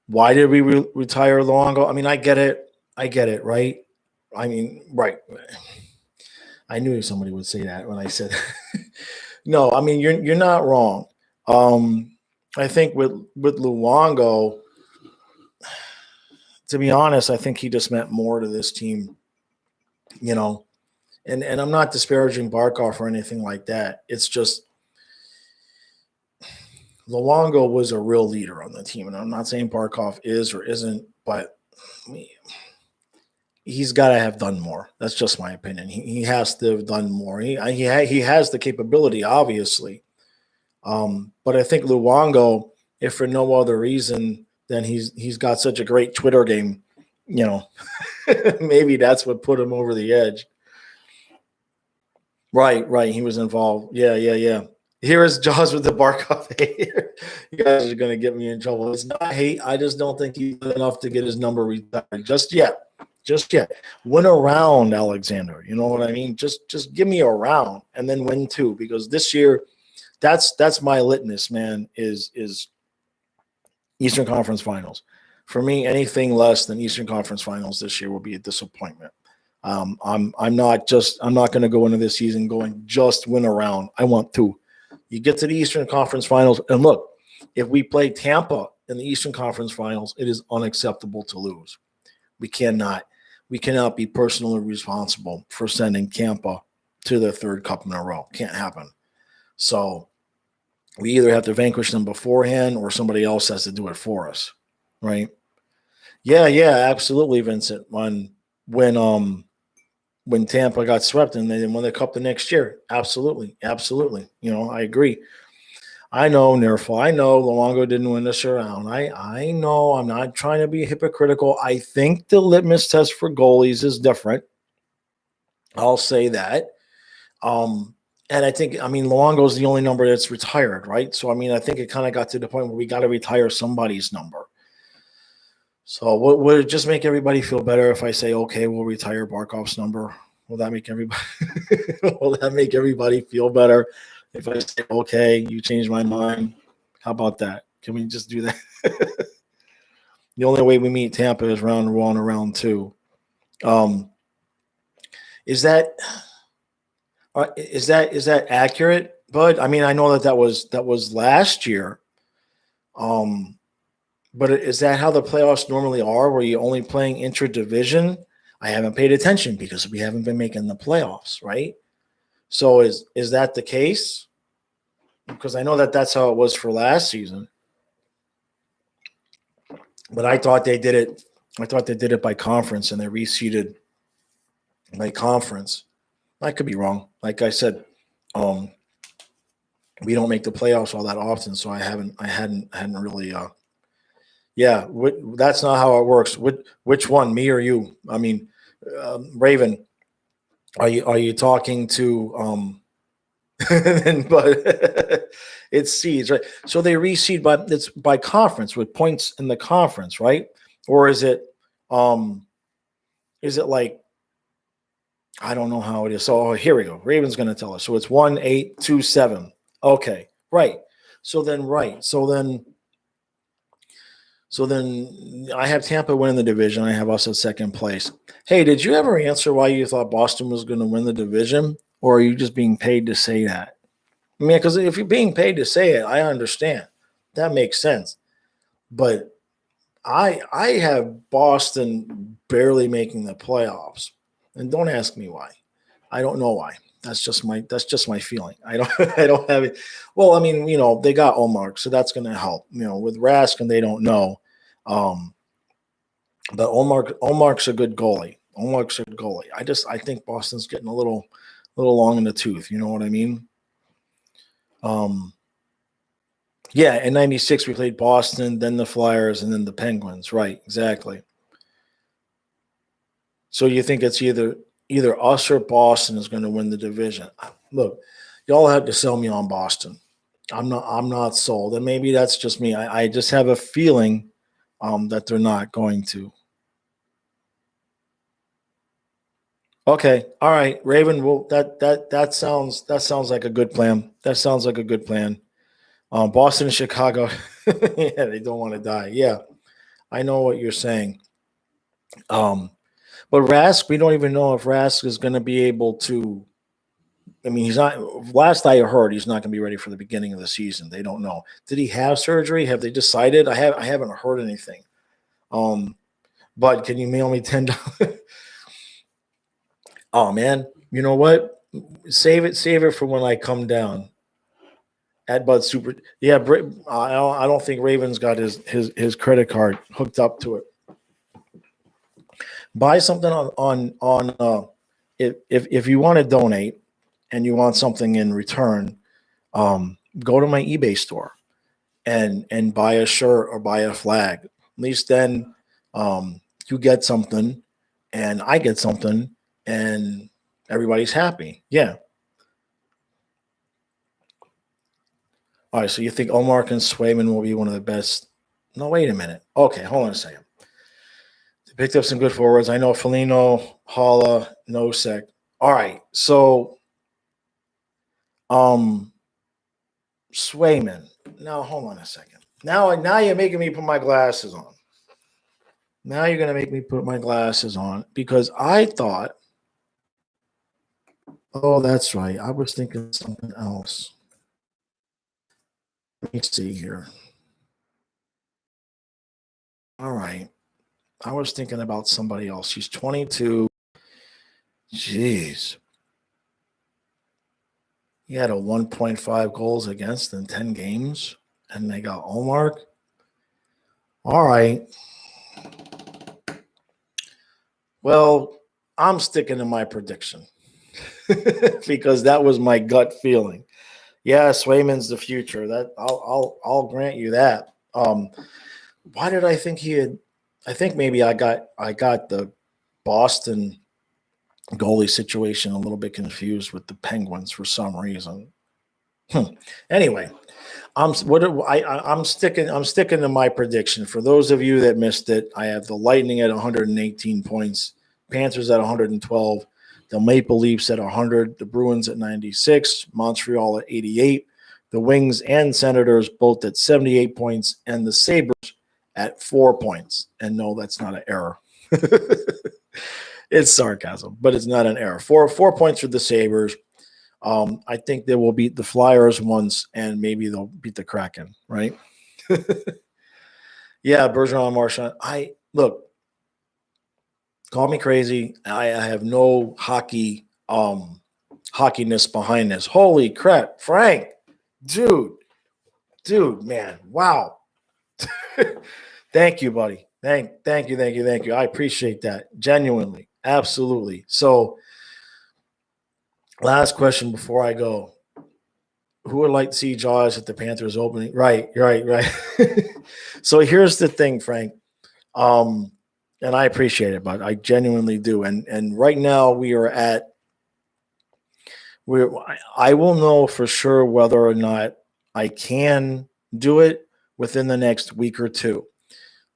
why did we retire Luongo? I mean, I get it, right? I mean, right. I knew somebody would say that when I said no. I mean, you're not wrong. I think with Luongo, to be honest, I think he just meant more to this team, And I'm not disparaging Barkov or anything like that. It's just Luongo was a real leader on the team, and I'm not saying Barkov is or isn't, but he's got to have done more. That's just my opinion. He has to have done more. He has the capability, obviously. But I think Luongo, if for no other reason than he's got such a great Twitter game, maybe that's what put him over the edge. Right. He was involved. Yeah. Here is Jaws with the Barkov hater. You guys are going to get me in trouble. It's not hate. I just don't think he's good enough to get his number retired just yet. Win a round, Alexander. You know what I mean? Just give me a round and then win two, because this year, that's my litmus, man, is Eastern Conference Finals. For me, anything less than Eastern Conference Finals this year will be a disappointment. I'm not going to go into this season going just win a round. I want two. You get to the Eastern Conference Finals, and look, if we play Tampa in the Eastern Conference Finals, it is unacceptable to lose. We cannot be personally responsible for sending Tampa to their third cup in a row. Can't happen. So we either have to vanquish them beforehand or somebody else has to do it for us, right? Yeah, absolutely, Vincent. When Tampa got swept and they didn't win the cup the next year. Absolutely. I agree. I know, Nerful. I know Luongo didn't win this round. I know. I'm not trying to be hypocritical. I think the litmus test for goalies is different. I'll say that. And I think, Luongo is the only number that's retired, right? So, I think it kind of got to the point where we got to retire somebody's number. So would it just make everybody feel better if I say, okay, we'll retire Barkov's number? Will that make everybody feel better if I say, okay, you changed my mind? How about that? Can we just do that? The only way we meet Tampa is round one or round two. Is that accurate, Bud? I know that was last year. But is that how the playoffs normally are, where you're only playing intra-division? I haven't paid attention because we haven't been making the playoffs, right? So is that the case? Because I know that's how it was for last season. But I thought they did it. I thought they did it by conference, and they reseeded by conference. I could be wrong. Like I said, We don't make the playoffs all that often, so I hadn't really. That's not how it works. Which one, me or you? I mean, Raven, are you talking to but it's seeds, right? So they reseed it's by conference with points in the conference, right? Or um is it like I don't know how it is. So here we go. Raven's going to tell us. So it's 1, 8, 2, 7. Okay, right. So then, right. So then I have Tampa winning the division. I have us at second place. Hey, did you ever answer why you thought Boston was going to win the division? Or are you just being paid to say that? I mean, because if you're being paid to say it, I understand. That makes sense. But I have Boston barely making the playoffs. And don't ask me why. I don't know why. That's just my feeling. I don't I don't have it. Well, I mean, they got Omar, so that's going to help. With Rask and they don't know. Um, but Omar's a good goalie. Omar's a good goalie. I think Boston's getting a little long in the tooth. You know what I mean? Um, yeah, in '96 we played Boston, then the Flyers, and then the Penguins. Right, exactly. So you think it's either us or Boston is going to win the division? Look, y'all have to sell me on Boston. I'm not sold, and maybe that's just me. I just have a feeling that they're not going to. Okay, all right, Raven. Well, that sounds like a good plan. That sounds like a good plan. Boston and Chicago, yeah, they don't want to die. Yeah, I know what you're saying. Um, but Rask, we don't even know if Rask is going to be able to. I mean, he's not. Last I heard, he's not going to be ready for the beginning of the season. They don't know. Did he have surgery? Have they decided? I haven't heard anything. Um, but can you mail me $10? Oh man, you know what? Save it for when I come down at Bud Super. Yeah, I don't think Raven's got his credit card hooked up to it. Buy something on if you want to donate and you want something in return, go to my eBay store and buy a shirt or buy a flag. At least then you get something and I get something and everybody's happy. Yeah. All right. So you think Omar and Swayman will be one of the best? No, wait a minute. Okay, hold on a second. They picked up some good forwards. I know Felino, Hala, Nosek. All right. So um Swayman. Now hold on a second. Now you're making me put my glasses on. Now you're gonna make me put my glasses on because I thought, oh, that's right. I was thinking something else. Let me see here. All right. I was thinking about somebody else. He's 22. Jeez. He had a 1.5 goals against in 10 games, and they got Omar. All right. Well, I'm sticking to my prediction because that was my gut feeling. Yeah, Swayman's the future. That I'll grant you that. Why did I think he had? I think maybe I got the Boston goalie situation a little bit confused with the Penguins for some reason. Anyway, I'm sticking to my prediction. For those of you that missed it, I have the Lightning at 118 points, Panthers at 112, the Maple Leafs at 100, the Bruins at 96, Montreal at 88, the Wings and Senators both at 78 points, and the Sabres at 4 points. And no, that's not an error. It's sarcasm, but it's not an error. Four points for the Sabres. I think they will beat the Flyers once, and maybe they'll beat the Kraken, right? Yeah, Bergeron, Marchand. I look, call me crazy. I have no hockeyness behind this. Holy crap, Frank, dude, man, wow. Thank you, buddy. Thank you. I appreciate that genuinely, absolutely. So, last question before I go. Who would like to see Jaws at the Panthers opening? Right. So here's the thing, Frank. Um, and I appreciate it, but I genuinely do. And right now we are at we I will know for sure whether or not I can do it within the next week or two.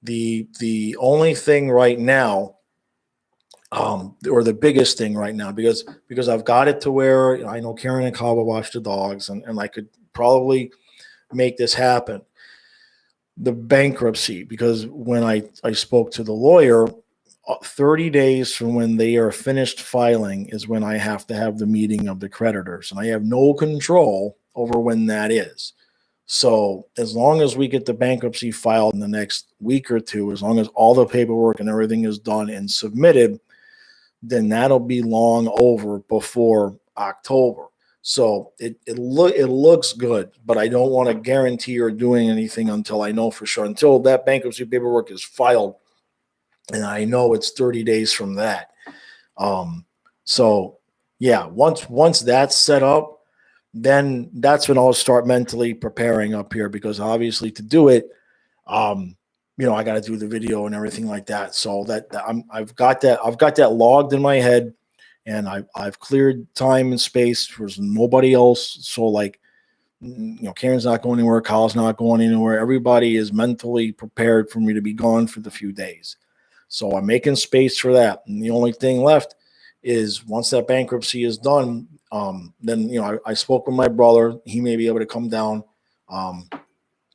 The only thing right now, or the biggest thing right now, because I've got it to where I know Karen and Kyle will watch the dogs, and I could probably make this happen. The bankruptcy, because when I spoke to the lawyer, 30 days from when they are finished filing is when I have to have the meeting of the creditors, and I have no control over when that is. So as long as we get the bankruptcy filed in the next week or two, as long as all the paperwork and everything is done and submitted, then that'll be long over before October. So it looks good, but I don't want to guarantee or doing anything until I know for sure. Until that bankruptcy paperwork is filed, and I know it's 30 days from that. Um, so yeah, once that's set up, then that's when I'll start mentally preparing up here, because obviously to do it, um, I got to do the video and everything like that. So I've got that logged in my head, and I've cleared time and space for nobody else. So like, Karen's not going anywhere, Kyle's not going anywhere. Everybody is mentally prepared for me to be gone for the few days. So I'm making space for that. And the only thing left is once that bankruptcy is done, then I spoke with my brother. He may be able to come down. Um,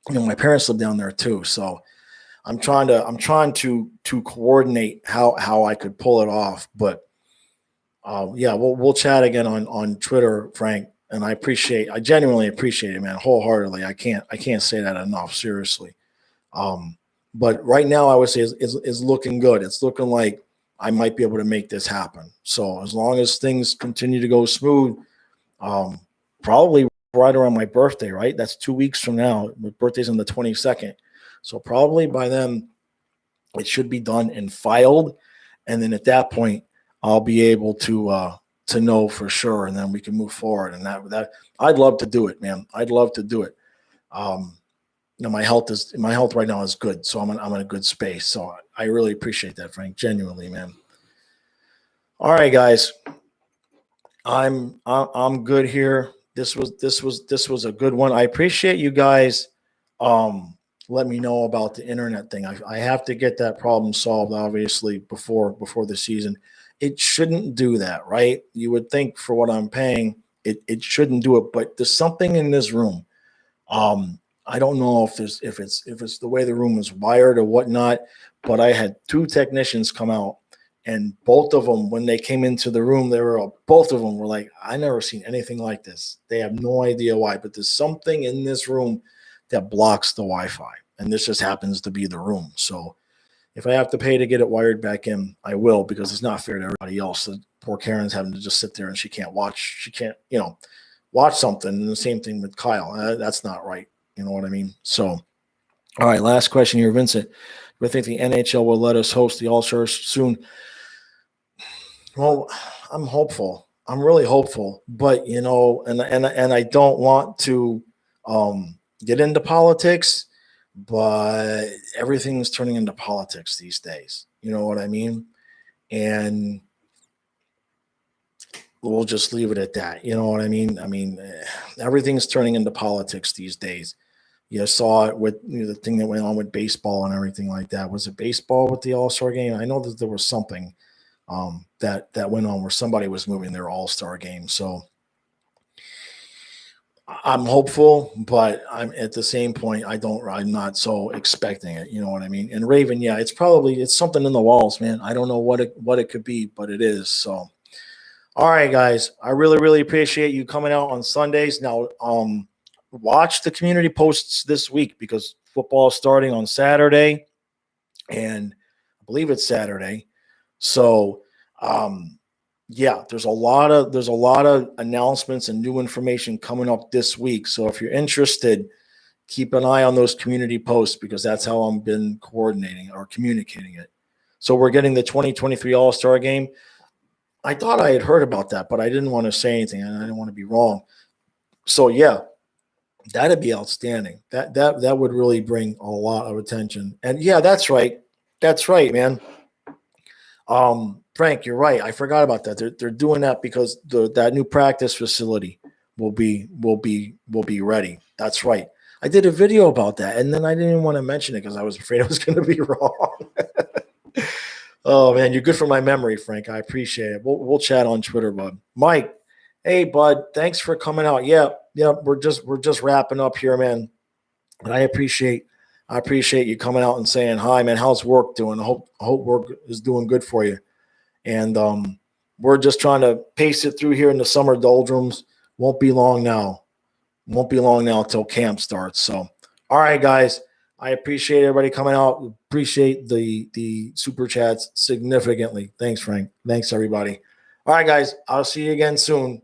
my parents live down there too, so I'm trying to coordinate how I could pull it off. But yeah, we'll chat again on Twitter, Frank. And I genuinely appreciate it, man, wholeheartedly. I can't say that enough, seriously. Um, but right now, I would say is looking good. It's looking like I might be able to make this happen. So as long as things continue to go smooth, um, probably right around my birthday, right? That's 2 weeks from now. My birthday's on the 22nd. So probably by then it should be done and filed. And then at that point, I'll be able to know for sure. And then we can move forward. And that I'd love to do it, man. I'd love to do it. Um, my health right now is good. So I'm in a good space. So I really appreciate that, Frank. Genuinely, man. All right, guys. I'm good here. This was a good one. I appreciate you guys let me know about the internet thing. I have to get that problem solved, obviously, before the season. It shouldn't do that, right? You would think for what I'm paying, it shouldn't do it, but there's something in this room. I don't know if it's the way the room is wired or whatnot, but I had two technicians come out, and both of them, when they came into the room, both of them were like, "I never seen anything like this." They have no idea why, but there's something in this room that blocks the Wi-Fi, and this just happens to be the room. So if I have to pay to get it wired back in, I will, because it's not fair to everybody else. The poor Karen's having to just sit there and she can't watch something. And the same thing with Kyle. That's not right. You know what I mean? So, all right, last question here, Vincent. Do I think the NHL will let us host the All-Stars soon? Well, I'm hopeful. I'm really hopeful, but and I don't want to get into politics, but everything's turning into politics these days. You know what I mean? And we'll just leave it at that. You know what I mean? Everything's turning into politics these days. You saw it with the thing that went on with baseball and everything like that. Was it baseball with the All-Star game? I know that there was something that went on where somebody was moving their All-Star game. So I'm hopeful, but I'm at the same point, I'm not so expecting it. You know what I mean? And Raven, yeah, it's something in the walls, man. I don't know what it could be, but it is. So, all right, guys, I really, really appreciate you coming out on Sundays. Now, watch the community posts this week, because football is starting on Saturday, and I believe it's Saturday. So, yeah, there's a lot of announcements and new information coming up this week. So if you're interested, keep an eye on those community posts, because that's how I've been coordinating or communicating it. So we're getting the 2023 All-Star game. I thought I had heard about that, but I didn't want to say anything, and I didn't want to be wrong. So yeah, That'd be outstanding. That would really bring a lot of attention. And yeah, that's right. That's right, man. Frank, you're right. I forgot about that. They're doing that because that new practice facility will be ready. That's right. I did a video about that, and then I didn't want to mention it because I was afraid I was going to be wrong. Oh man, you're good for my memory, Frank. I appreciate it. We'll chat on Twitter, bud. Mike, hey bud, thanks for coming out. Yeah, yeah, we're just wrapping up here, man. And I appreciate you coming out and saying hi, man. How's work doing? I hope work is doing good for you. And we're just trying to pace it through here in the summer doldrums. Won't be long now. Won't be long now until camp starts. So, all right, guys. I appreciate everybody coming out. Appreciate the super chats significantly. Thanks, Frank. Thanks, everybody. All right, guys. I'll see you again soon.